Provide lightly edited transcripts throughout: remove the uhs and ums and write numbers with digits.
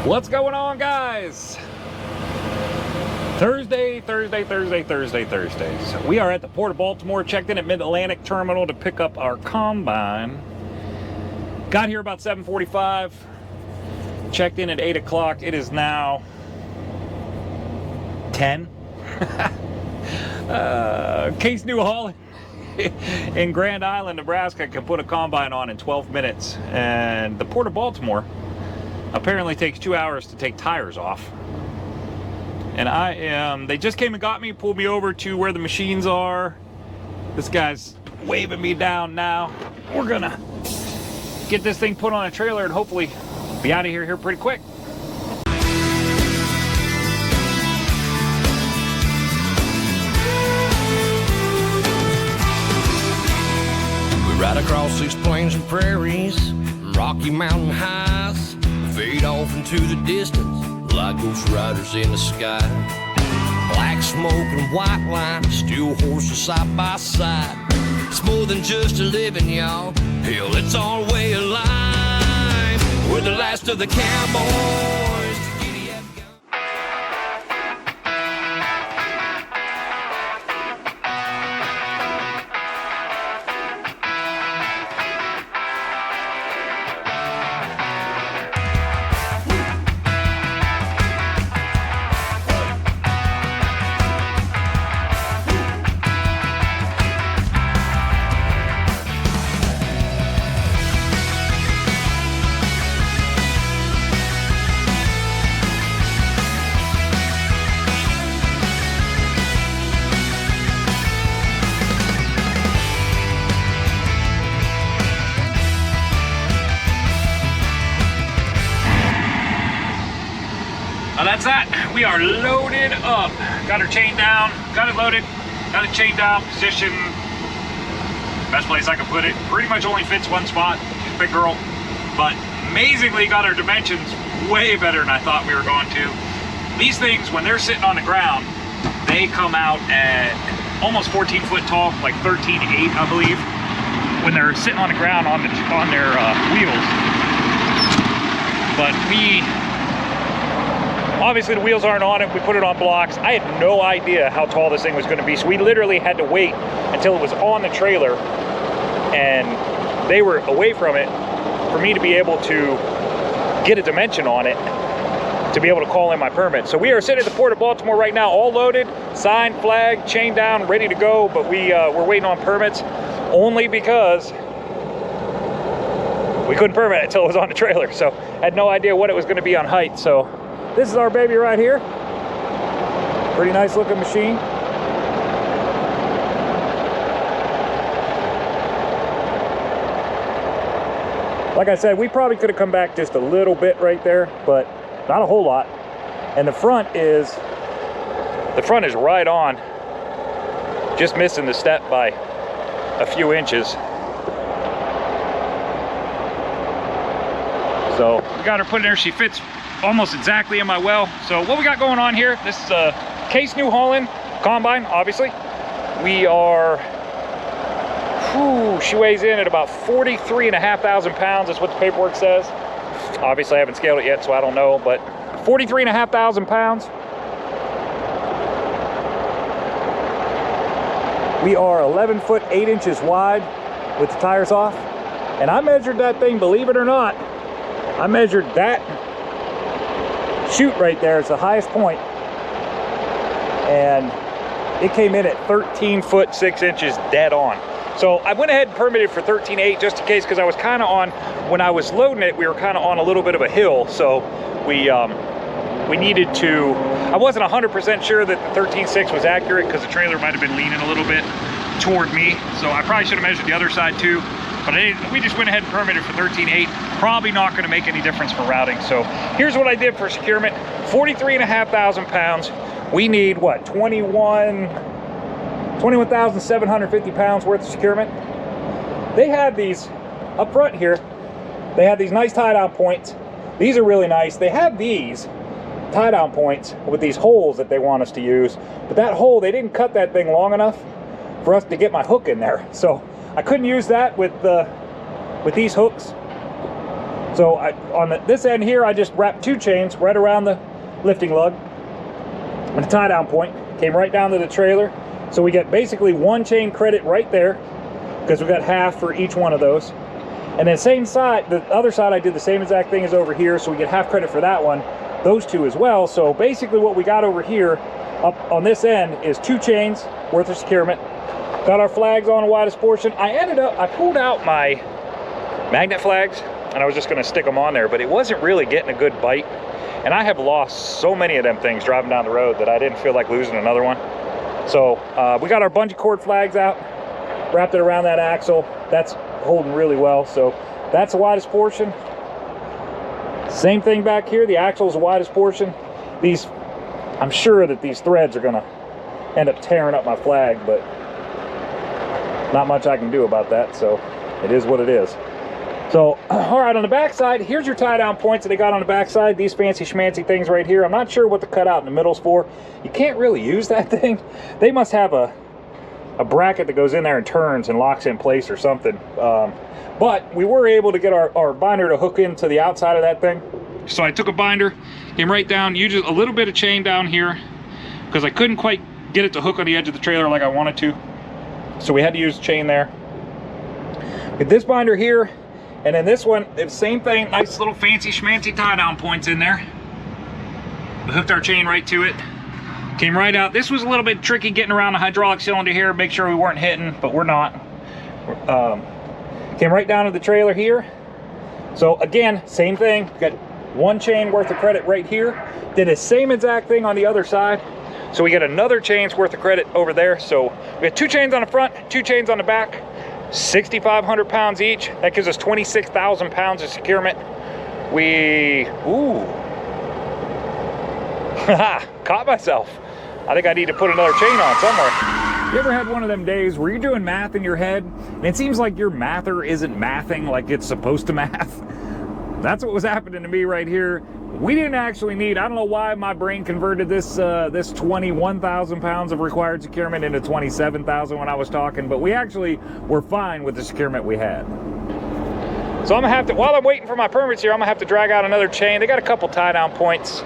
What's going on, guys? Thursday. So we are at the Port of Baltimore, checked in at Mid-Atlantic Terminal to pick up our combine. Got here about 7:45, checked in at 8 o'clock. It is now 10. Case New Holland in Grand Island, Nebraska can put a combine on in 12 minutes. And the Port of Baltimore apparently takes 2 hours to take tires off. And they just came and got me, pulled me over to where the machines are. This guy's waving me down now. We're gonna get this thing put on a trailer and hopefully be out of here pretty quick. We ride across these plains and prairies, rocky mountain highs, fade off into the distance like ghost riders in the sky. Black smoke and white line, steel horses side by side. It's more than just a living, y'all. Hell, it's our way of life. We're the last of the cowboys. Now that's that. We are loaded up. Got her chained down, got it loaded, got it chained down, position. Best place I could put it. Pretty much only fits one spot. She's a big girl. But amazingly got her dimensions way better than I thought we were going to. These things, when they're sitting on the ground, they come out at almost 14 foot tall, like 13.8, I believe, when they're sitting on the ground on their wheels. But obviously the wheels aren't on it, we put it on blocks. I had no idea how tall this thing was gonna be, so we literally had to wait until it was on the trailer and they were away from it for me to be able to get a dimension on it to be able to call in my permit. So we are sitting at the Port of Baltimore right now, all loaded, signed, flagged, chained down, ready to go, but we're waiting on permits only because we couldn't permit it until it was on the trailer, so I had no idea what it was gonna be on height. So this is our baby right here. Pretty nice looking machine. Like I said, we probably could have come back just a little bit right there, but not a whole lot. And the front is right on, just missing the step by a few inches. So we got her put in there. She fits almost exactly in my well. So what we got going on here, this is a Case New Holland combine, obviously. We are, she weighs in at about 43,500 pounds. That's what the paperwork says. Obviously I haven't scaled it yet, so I don't know, but 43,500 pounds. We are 11 foot 8 inches wide with the tires off. And I measured that thing, believe it or not. I measured that chute right there. It's the highest point, and it came in at 13 foot 6 inches dead on. So I went ahead and permitted for 13.8 just in case, because I was kind of on, when I was loading it, we were kind of on a little bit of a hill, so we needed to, I wasn't 100% sure that the 13.6 was accurate because the trailer might have been leaning a little bit toward me, so I probably should have measured the other side too. But we just went ahead and permitted for 13.8. Probably not going to make any difference for routing. So here's what I did for securement. 43,500 pounds. We need what? 21,750 pounds worth of securement. They have these up front here. They have these nice tie-down points. These are really nice. They have these tie-down points with these holes that they want us to use. But that hole, they didn't cut that thing long enough for us to get my hook in there. So I couldn't use that with these hooks. So on this end here, I just wrapped 2 chains right around the lifting lug and a tie down point. Came right down to the trailer. So we get basically 1 chain credit right there, because we got half for each one of those. And then same side, the other side, I did the same exact thing as over here, so we get half credit for that one, those 2 as well. So basically what we got over here, up on this end, is 2 chains worth of securement. Got our flags on the widest portion. I pulled out my magnet flags, and I was just gonna stick them on there, but it wasn't really getting a good bite. And I have lost so many of them things driving down the road that I didn't feel like losing another one. So we got our bungee cord flags out, wrapped it around that axle. That's holding really well. So that's the widest portion. Same thing back here. The axle is the widest portion. These, I'm sure that these threads are gonna end up tearing up my flag, but not much I can do about that. So it is what it is. So, all right, on the back side, here's your tie down points that they got on the back side. These fancy schmancy things right here. I'm not sure what the cutout in the middle's for. You can't really use that thing. They must have a bracket that goes in there and turns and locks in place or something. But we were able to get our binder to hook into the outside of that thing. So I took a binder, came right down, used a little bit of chain down here because I couldn't quite get it to hook on the edge of the trailer like I wanted to. So we had to use chain there. Get this binder here. And then this one, the same thing, nice little fancy schmancy tie down points in there. We hooked our chain right to it. Came right out. This was a little bit tricky getting around the hydraulic cylinder here, make sure we weren't hitting, but we're not. Came right down to the trailer here. So again, same thing, got 1 chain worth of credit right here. Did the same exact thing on the other side. So we get another chain's worth of credit over there. So we got 2 chains on the front, 2 chains on the back. 6,500 pounds each. That gives us 26,000 pounds of securement. Caught myself. I think I need to put another chain on somewhere. You ever had one of them days where you're doing math in your head and it seems like your mather isn't mathing like it's supposed to math? That's what was happening to me right here. We didn't actually need, I don't know why my brain converted this 21,000 pounds of required securement into 27,000 when I was talking, but we actually were fine with the securement we had. So I'm gonna have to, while I'm waiting for my permits here, I'm gonna have to drag out another chain. They got a couple tie down points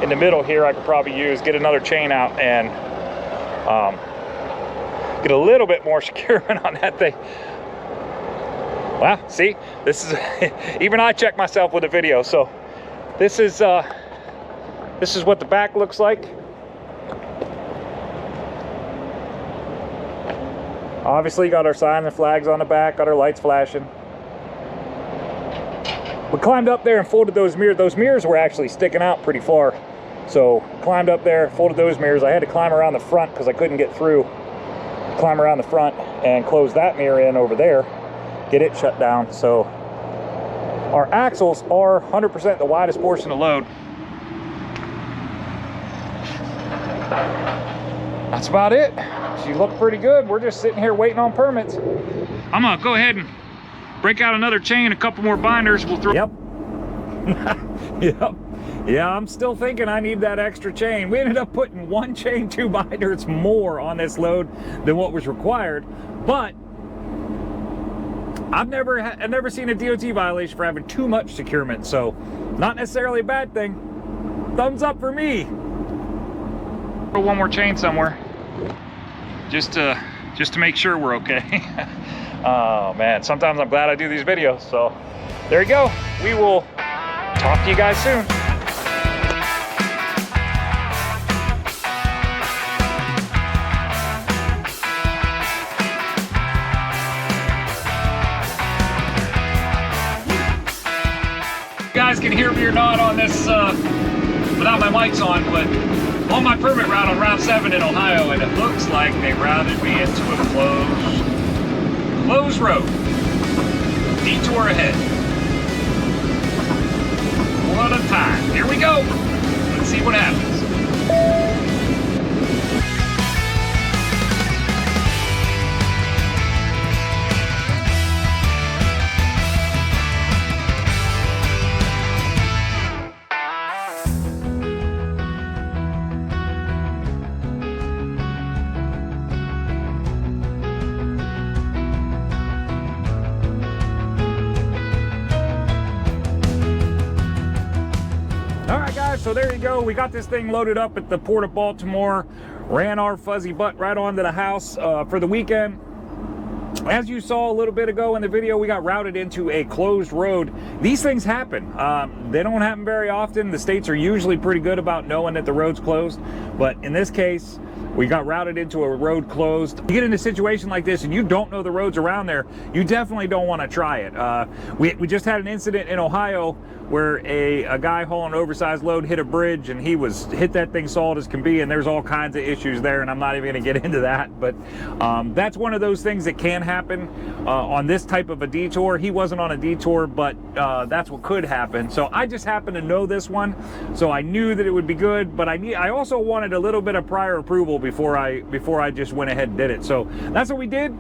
in the middle here I could probably use, get another chain out and get a little bit more securement on that thing. Wow, see, this is, even I check myself with a video. So this is what the back looks like. Obviously got our sign and flags on the back, got our lights flashing. We climbed up there and folded those mirrors. Those mirrors were actually sticking out pretty far. So climbed up there, folded those mirrors. I had to climb around the front because I couldn't get through. Climb around the front and close that mirror in over there. Get it shut down. So our axles are 100% the widest portion of load. That's about it. She looked pretty good. We're just sitting here waiting on permits. I'm gonna go ahead and break out another chain, a couple more binders. We'll throw. Yep. Yep. Yeah, I'm still thinking I need that extra chain. We ended up putting 1 chain, 2 binders more on this load than what was required, but I've never seen a DOT violation for having too much securement, so not necessarily a bad thing. Thumbs up for me. Throw 1 more chain somewhere, just to make sure we're okay. Oh man, sometimes I'm glad I do these videos. So there you go. We will talk to you guys soon. You guys can hear me or not on this without my mics on, but on my permit route on Route 7 in Ohio, and it looks like they routed me into a closed road. Detour ahead. What a time. Here we go. Let's see what happens. All right, guys, so there you go. We got this thing loaded up at the Port of Baltimore, ran our fuzzy butt right onto the house for the weekend. As you saw a little bit ago in the video, we got routed into a closed road. These things happen. They don't happen very often. The states are usually pretty good about knowing that the road's closed, but in this case, we got routed into a road closed. You get in a situation like this and you don't know the roads around there, you definitely don't want to try it. We just had an incident in Ohio where a guy hauling an oversized load hit a bridge, and he hit that thing solid as can be, and there's all kinds of issues there, and I'm not even going to get into that, but that's one of those things that can happen on this type of a detour. He wasn't on a detour, but that's what could happen. So I just happened to know this one, so I knew that it would be good, but I also wanted a little bit of prior approval before I just went ahead and did it. So that's what we did.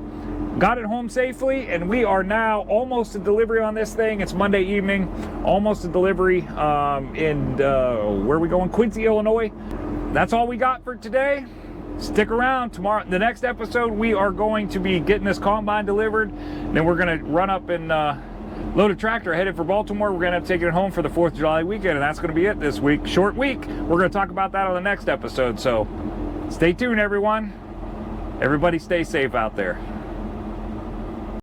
Got it home safely, and we are now almost to delivery on this thing. It's Monday evening, almost to delivery in where are we going? Quincy, Illinois. That's all we got for today. Stick around. Tomorrow, the next episode, we are going to be getting this combine delivered. Then we're going to run up and load a tractor headed for Baltimore. We're going to have to take it home for the 4th of July weekend, and that's going to be it this week. Short week. We're going to talk about that on the next episode. So stay tuned, everyone. Everybody stay safe out there.